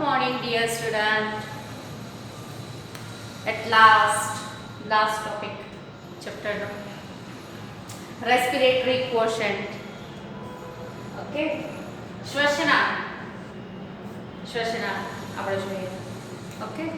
morning, dear student. At last topic, chapter no. Respiratory quotient. Okay. Shwasana. આપણે જોઈએ. Okay.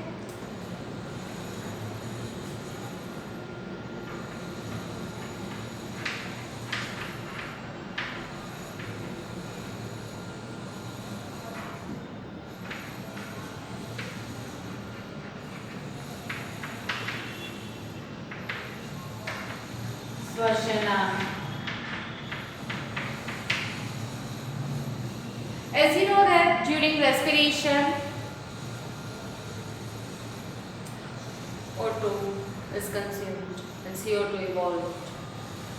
Shwasana. As you know that during respiration, O2 is consumed and CO2 evolved.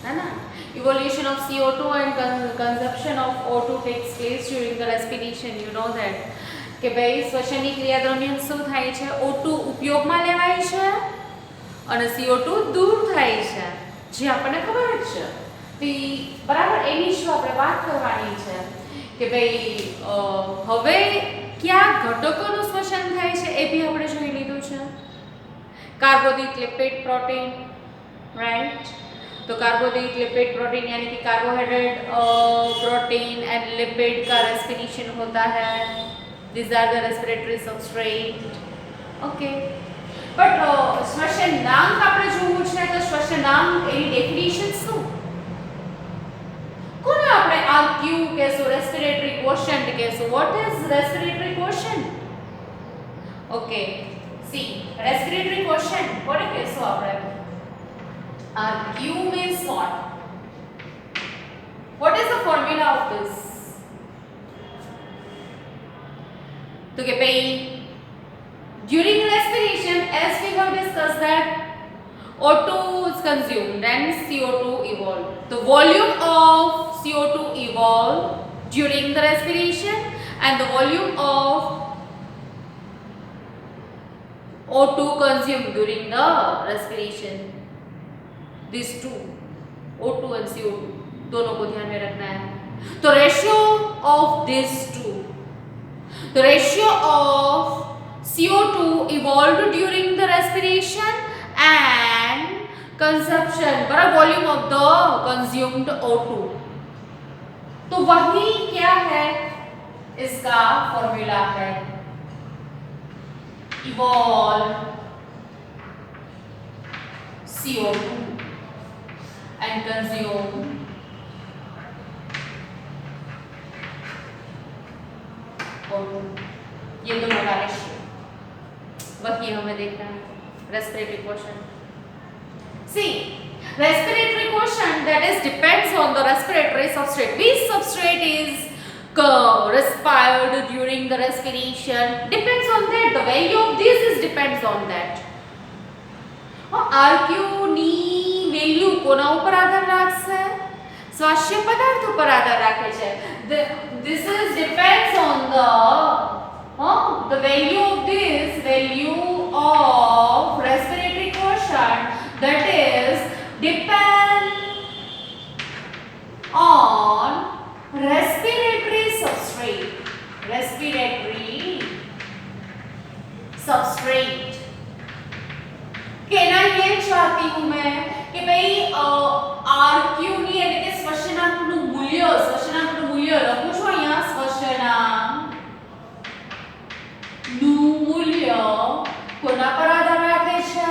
है ना? Evolution of CO2 and consumption of O2 takes place during the respiration. You know that. કે ભાઈ શ્વસનની ક્રિયા દરમિયાન શું થાય છે? O2 ઉપયોગમાં લેવાય છે અને CO2 દૂર થાય છે. જે આપણને ખબર જ છે. તો બરાબર એની શું આપણે વાત કરવાની છે કે ભાઈ હવે કયા ઘટકોનું શ્વસન થાય છે એ બી આપણે જોઈ લીધું છે. कार्बोदीप लिपिड प्रोटीन, राइट? तो कार्बोदीप लिपिड प्रोटीन यानी कि कार्बोहाइड्रेट प्रोटीन एंड लिपिड का रेस्पिरेशन होता है. These are the respiratory substrate. Okay. But શ્વસનાંક આપણે જોવું છે તો શ્વસનાંક એની ડેફિનેશન શું? કોને આપણે RQ કહેશું, રેસ્પિરેટરી ક્વોશન્ટ કહેશું. What is respiratory quotient? Okay. See, respiratory quotient, what is so RQ means what? What is the formula of this? So, during respiration, as we have discussed that O2 is consumed and CO2 evolved. The volume of CO2 evolved during the respiration and the volume of O2 consumed during the respiration. These two, O2 and CO2, दोनों को ध्यान में रखना है. तो ratio of these two, the ratio of CO2 evolved during the respiration and consumption, बड़ा volume of the consumed O2. तो वही क्या है? इसका फॉर्मूला है evolve CO2 and consume O2. ये दोनों का रेशियो वही हमें देखना है. Respiratory quotient. See, respiratory quotient that is depends on the respiratory substrate. Which substrate is respired during the respiration depends on that. The value of this is depends on that. RQ ની value કોના ઉપર આધાર રાખશે? સ્વાસ્થ્ય પદાર્થ ઉપર આધાર રાખે છે. This is depends on the value of this value of respiratory quotient, that is depend on respiratory substrate. कहना ये चाहती हूं मैं कि भाई RQ ની એટલે કે શ્વસનાંકનું મૂલ્ય લખું છું અહીંયા. શ્વસનાંકનું મૂલ્ય કોના પર આધાર રાખે છે?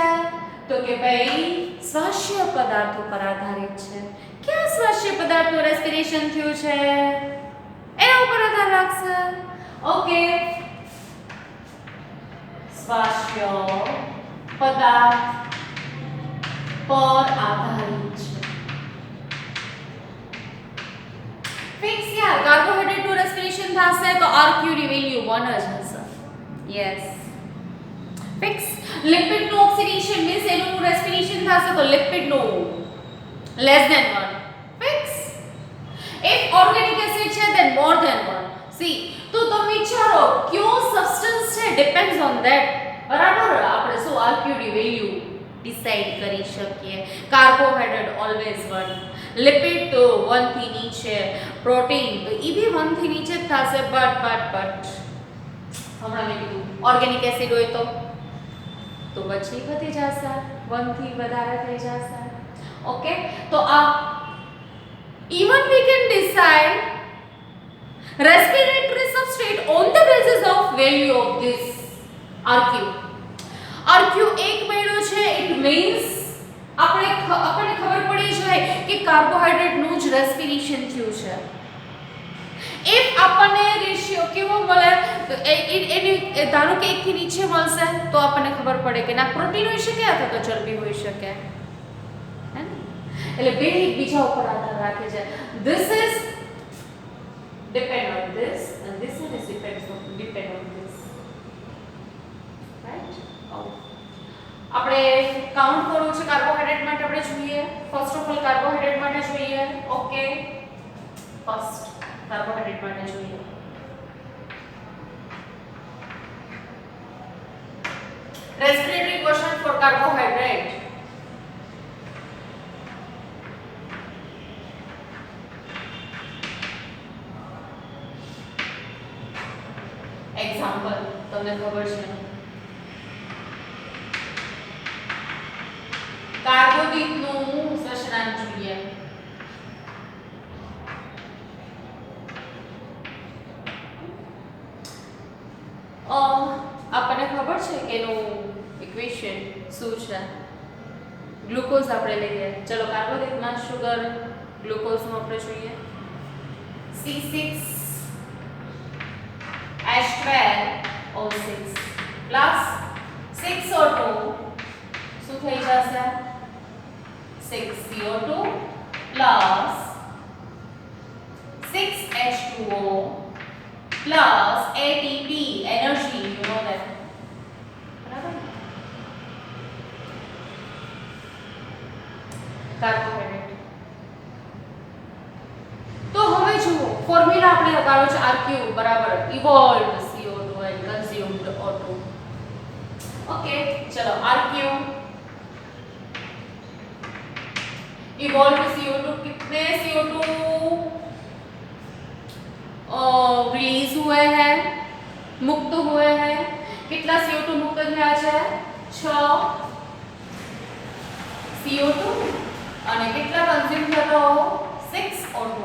તો કે ભાઈ સ્વાસ્થ્ય પદાર્થો પર આધારિત છે. क्या स्वास्थ्य पदार्थનું રેસ્પિરેશન થયું છે એના ઉપર આધાર રાખશે. ઓકે, સ્વાસ્થ્ય પદાર્થ પર આધારિત છે. ફિક્સ યાર, કાર્બોહાઈડ્રેટનું રેસ્પિરેશન થશે તો RQ ની વેલ્યુ 1 જ હશે. Yes, fix. લિપિડનું ઓક્સિડેશન મીન્સ એનું રેસ્પિરેશન થશે તો લિપિડનું less than 1. Fix. If organic acid છે then more than 1. See, તો તમે વિચારો કયો સબસ્ટન્સ છે depends on that. બરાબર, આપણે શું RQ ની વેલ્યુ ડિસાઈડ કરી શકીએ. કાર્બોહાઈડ્રેટ ઓલવેઝ 1, લિપિડ તો 1 થી નીચે, પ્રોટીન તો ઈ બી 1 થી નીચે જ થશે. બટ હમણાં મેં કીધું ઓર્ગેનિક એસિડ હોય તો પછી વધી જશે, 1 થી વધારે થઈ જશે. ઓકે, તો આ even we can decide respiratory substrate on the basis of value of this RQ. RQ એક મળ્યો છે, it means આપણને ખબર પડી જાય કે કાર્બોહાઈડ્રેટ નું જ રેસ્પિરેશન થયું છે. if આપણને રેશિયો કેવો મળે, એની ધારો કે 1 થી નીચે મળશે તો આપણને ખબર પડે કે ના પ્રોટીન હોઈ શકે અથવા તો ચરબી હોઈ શકે. હે ને? એટલે બે એકબીજા ઉપર આધાર રાખે છે. this is depend on this and this one is depend on this, right? આપણે કાઉન્ટ કરવું છે કાર્બોહાઈડ્રેટ માટે. આપણે જોઈએ ફર્સ્ટ ઓફ ઓલ કાર્બોહાઈડ્રેટ માટે જોઈએ. ઓકે, ફર્સ્ટ કાર્બોહાઈડ્રેટ માટે જોઈએ. respiratory quotient for carbohydrate. Example તમને ખબર છે, કાર્બોદિતનું શ્વસનાંક જોઈએ. આપણને ખબર છે કે એનું ઇક્વેશન શું છે. ગ્લુકોઝ આપણે લઈએ. ચલો કાર્બોદિતમાં શુગર, ગ્લુકોઝનું આપણે જોઈએ. C6H12O6 પ્લસ 6O2 શું થઈ જશે? 6CO2 plus 6H2O plus ATP, energy, you know that. બરાબર? કાર્બોહાઈડ્રેટ. તો હવે જુઓ ફોર્મ્યુલા આપણે લગાવ્યો છે RQ બરાબર evolved CO2 and consumed O2. Okay, ચલો RQ evolved CO2 कितने CO2 रिलीज हुए हैं, मुक्त हुए हैं. कितना CO2 मुक्त થયા છે? 6 CO2 અને કેટલા કન્ઝ્યુમ થતો? 6O2.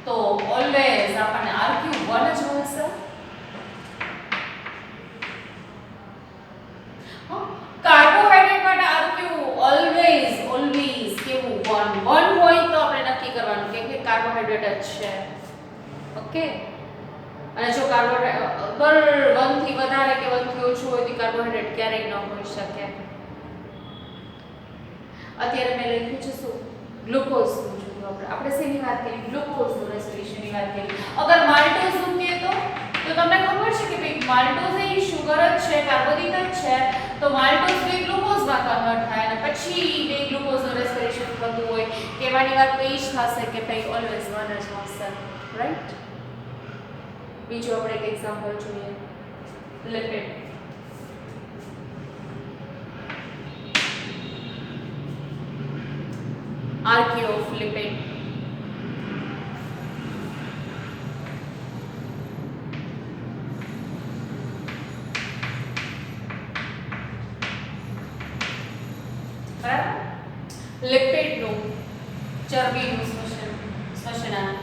તો ઓલવેઝ આપણને RQ 1 જ મળશે. કાર્બોહાઈડ્રેટ માટે RQ ઓલવેઝ કેવું 1 હોય તો આપણે નક્કી કરવાનું કે કાર્બોહાઈડ્રેટ જ છે. ઓકે, અને જો કાર્બોહાઈડ્રેટ 1 થી વધારે કે 1 થી ઓછું હોય તો કાર્બોહાઈડ્રેટ ક્યારેય ન હોઈ શકે. અત્યારે મેં લખ્યું છે શું? ગ્લુકોઝનું જોયું આપણે શેની વાત કરી? ગ્લુકોઝનું રેસ્પિરેશનની વાત કરી. અગર માલ્ટોઝ મૂકીએ તો તમને ખબર છે કે ભાઈ માલ્ટોઝ એ શુગર જ છે, કાર્બોદિત જ છે. તો માલ્ટોઝ બે ગ્લુકોઝમાં કન્વર્ટ થાય અને પછી બે ગ્લુકોઝનું રેસ્પિરેશન થતું હોય. કહેવાની વાત તો એ જ થશે કે ભાઈ ઓલવેઝ 1 જ હશે, રાઈટ? બીજું આપણે એક એક્ઝામ્પલ જોઈએ. લિપિડ. RQ of lipid. બરાબર? લિપિડનું ચરબીનું શ્વસનાંક.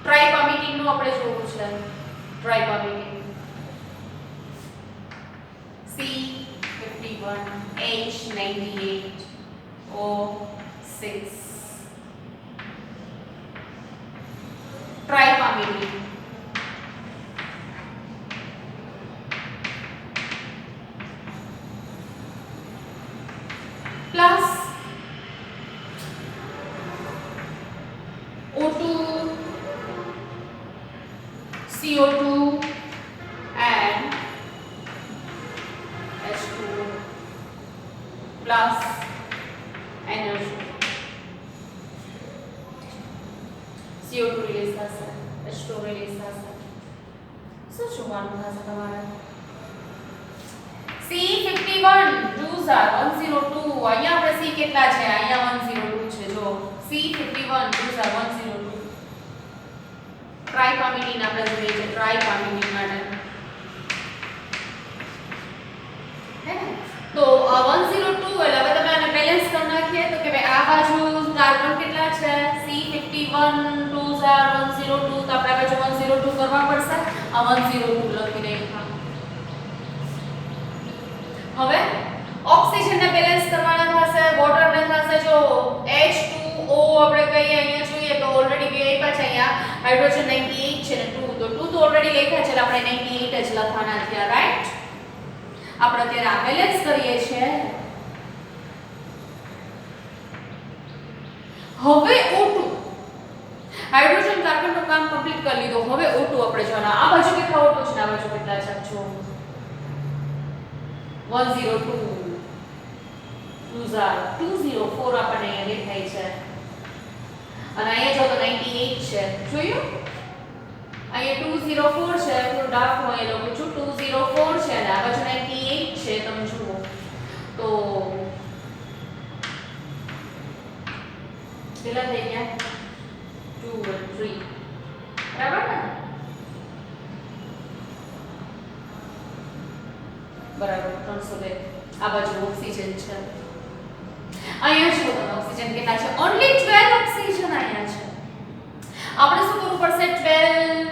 ટ્રાઇપામિટિનનું આપણે જોવું છે. Tripalmitin C51H98O6 tripalmitin. Plus O2 CO2 and H2O plus energy. CO2 release થશે, H2O release થશે. શું જોવાનું થશે તમારે? C51 2 102. અહીંયા આપણે C કેટલા છે? અહીંયા 102 છે. જો C51 these are 102 ટ્રાઇપામિડિન આપણે જોઈએ છે ટ્રાઇપામિડિન માટે હે ને તો 102 એટલે હવે તમે આને બેલેન્સ કરી નાખીએ તો કે ભાઈ આ બાજુ કાર્બન કેટલા છે C51 2s are 102 તો આપણે આ બાજુ 102 કરવા પડશે આ 102 લખીને હવે ઓક્સિજન ને બેલેન્સ કરવાના થશે વોટર ને થશે જો H2O આપણે કહીએ અહીંયા જોઈએ તો ઓલરેડી બે આપ્યા છે અહીંયા હાઇડ્રોજન 98 છે ને 2 તો 2 તો ઓલરેડી લખ્યા છે એટલે આપણે 98 જ લખવાના છે રાઈટ આપણે અત્યારે આ બેલેન્સ કરીએ છીએ હવે O2 હાઇડ્રોજન કાર્બન નું કામ કમ્પ્લીટ કરી લીધું હવે O2 આપણે જોવાના આ બાજુ કેટલા O2 છે આ બાજુ કેટલા છે જો 102 2s are 204 આપણને અહીંયા દેખાય છે અને અહીંયા જો તો 98 છે જોયું અહીંયા 204 છે થોડું ડાર્ક હોય એ લોકો જો 204 છે અને આ બાજુ 98 છે તમે જુઓ તો કેટલા થઈ ગયા 2 and 3 બરાબર ને બરાબર 302 આ બાજુ ઓક્સિજન છે અહીંયા શું તમે ઓક્સિજન કેટલા છે ઓન્લી 12 ઓક્સિજન અહીંયા છે આપણે શું કરવું પડશે 12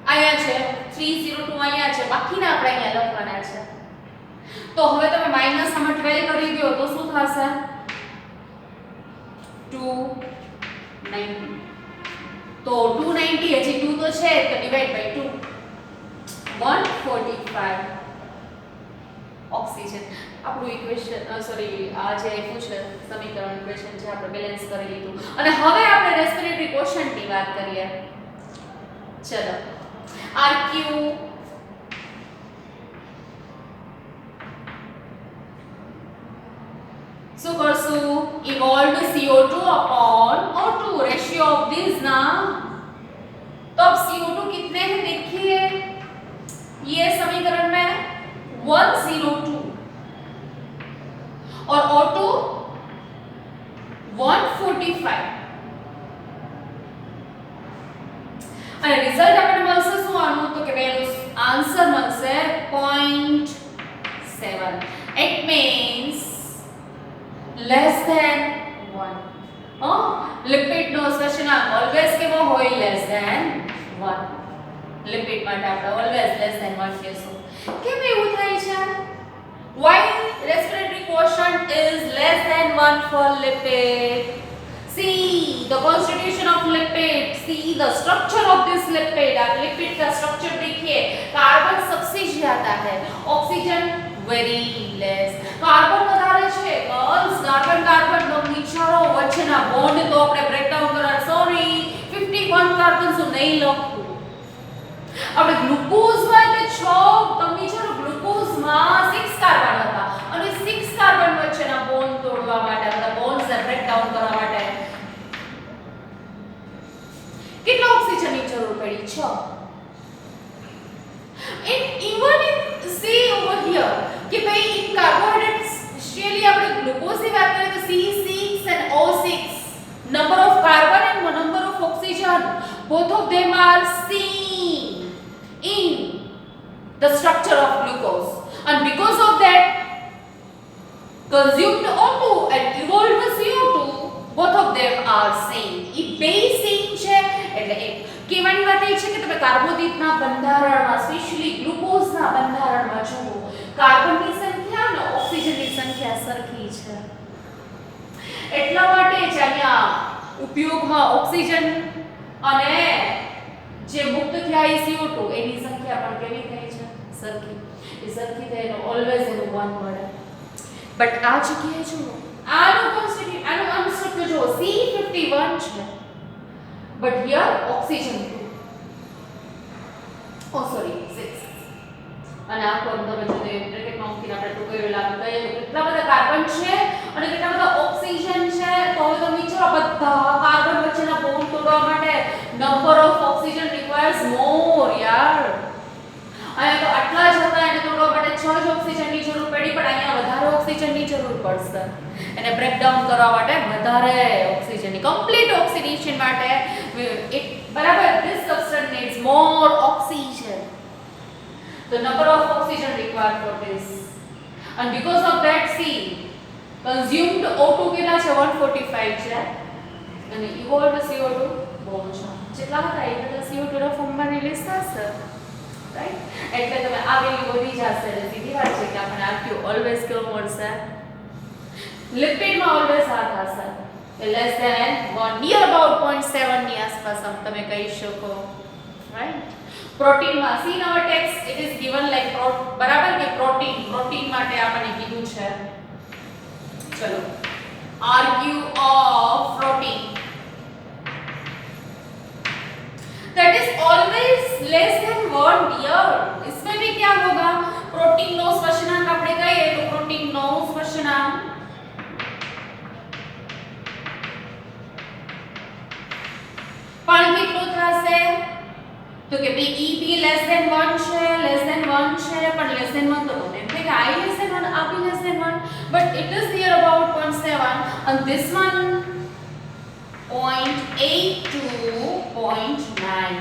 અહીંયા છે 302 અહીંયા છે બાકીના આપણે અહીંયા લખવાના છે તો હવે તમે માઈનસ આમાં 12 કરી દો તો શું થશે 290 તો 290 હજી 2 તો છે તો ડિવાઇડ બાય 2 145 ઓક્સિજન આપણું ઇક્વેશન સોરી આ જે આપ્યું છે સમીકરણ ઇક્વેશન છે આપણે બેલેન્સ કરી લીધું અને હવે આપણે રેસ્પિરેટરી કોશન્ટની વાત કરીએ ચલો RQ શું કરશું evolved CO2 upon O2 ratio of this ना तो अब CO2 कितने हैं देखिए ये समीकरण में 102 और O2 145 અને રિઝલ્ટ આપણે મળશે શું આનું તો કે એનું આન્સર મળશે 0.7 it means less than 1 lipid no question always કેવો હોય less than 1 લિપિડ માટે આપણે ઓલવેઝ less than 1 કહેશું કેમ એવું થાય છે why respiratory quotient is less than 1 for lipid see the constitution of lipid see the structure of this lipid आप lipid का structure देखिए कार्बन सबसे ज्यादा है ऑक्सीजन very less કાર્બન વધારે છે गर्ल्स કાર્બન કાર્બન નો વિચારો વચ્ચેના બોન્ડ તો આપણે બ્રેકડાઉન કરવા સોરી 51 કાર્બન શું નહીં લખું આપણે ગ્લુકોઝ માં તે 6 તમે વિચારો ગ્લુકોઝ માં 6 કાર્બન હતા અને 6 કાર્બન વચ્ચેના બોન્ડ તોડવા માટે બધા બોન્ડ્સ ને બ્રેકડાઉન કરવા માટે કેટલા ઓક્સિજનની જરૂર પડી 6 and even in see over here कि भाई इन कार्बोहाइड्रेट्स स्पेशली આપણે ગ્લુકોઝ ની વાત કરીએ તો C6 and O6 number of carbon and number of oxygen both of them are seen in the structure of glucose and because of that consumed O2 and evolved CO2 both of them are same એ બે same છે એટલે કહેવાની વાત એ છે કે તમે કાર્બોદિતના બંધારણમાં specially ગ્લુકોઝના બંધારણમાં જુઓ કાર્બનની સંખ્યા અને ઓક્સિજનની સંખ્યા સરખી છે એટલા માટે જ અહીંયા ઉપયોગમાં ઓક્સિજન અને જે મુક્ત થયા એ CO2 એની સંખ્યા પણ કેવી થઈ છે સરખી એ સરખી થાય તો ઓલવેઝ એનું 1 મળે બટ આ જગ્યાએ જુઓ આનું કોન્સ્ટિટ્યુટ આનું અનસ્ટ્રક્ચર જુઓ C51 છે but here oxygen 2 oh sorry 6 અને આ કોણ તમે જો બ્રેકેટમાં મૂકીને આપણે ટુ કરી લાગુ કહીએ તો કેટલા બધા કાર્બન છે અને કેટલા બધા ઓક્સિજન છે તો હવે તમે વિચારો બધા કાર્બન વચ્ચેના બોન્ડ તોડવા માટે નંબર ઓફ ઓક્સિજન રિક્વાયર્સ મોર યાર અહીંયા તો આટલા જ હતા એને તોડવા માટે 6 જ ઓક્સિજનની જરૂર પડી પણ અહીંયા વધારે ઓક્સિજનની જરૂર પડશે. એને બ્રેકડાઉન કરવા માટે વધારે ઓક્સિજનની કમ્પ્લીટ ઓક્સિડેશન માટે બરાબર this substance needs more oxygen. The number of oxygen required for this, and because of that see consumed O2 કેટલા છે 145 છે અને evolved CO2 બહુ છે. જેટલા હતા એ બધા CO2 ના ફોર્મમાં રિલીઝ થશે, રાઈટ? એટલે તમે આ વેલ્યુ વધી જશે એટલે સીધી વાત છે કે આપણે આરક્યુ ઓલવેઝ કેવું મળશે, લિપિડમાં ઓલવેઝ આ થશે લેસ ધેન 1 નિયર અબાઉટ 0.7 ની આસપાસ તમે કહી શકો, રાઈટ? પ્રોટીનમાં see in our text it is given like બરાબર કે પ્રોટીન માટે આપણને કીધું છે. चलो RQ of protein that is always less than 1 year. इसमें भी क्या होगा, प्रोटीन नो श्वसनांक આપણે કહીએ તો પ્રોટીન નો શ્વસનાંક પણ કેટલું થશે તો કે ભાઈ EP લેસ ધેન 1 છે, લેસ ધેન 1 છે, પણ લેસ ધેન 1 તો બને એટલે કે I less than 1 RP less than 1, but it is near about 0.7 and this one 0.8 to 0.9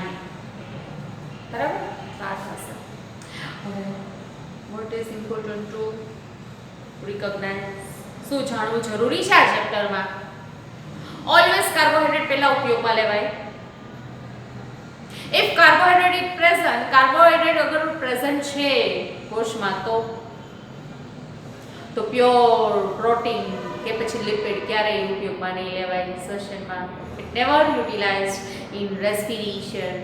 બરાબર આ થશે. હવે what is important to recognize, શું જાણવું જરૂરી છે આ ચેપ્ટરમાં? ઓલવેઝ કાર્બોહાઈડ્રેટ પહેલા ઉપયોગમાં લેવાય. if carbohydrate is present, carbohydrate અગર પ્રેઝન્ટ છે કોષમાં તો પ્યોર પ્રોટીન કે પછી લિપિડ ક્યારેય ઉપયોગમાં નહીં લેવાય શ્વસનમાં. It never utilised in respiration.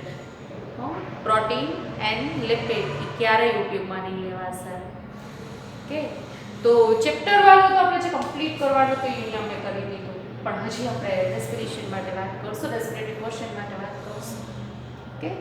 Protein and lipid ક્યારેય ઉપયોગમાં નહીં લેવાશે. ઓકે, તો ચેપ્ટર વાળું તો આપણે જે કમ્પ્લીટ કરવાનું તો એ આપણે કરી દીધું, પણ હજી આપણે રેસ્પિરેશન માટે વાત કરશું, રેસ્પિરેટરી ક્વેશ્ચન માટે વાત કરશું. Okay.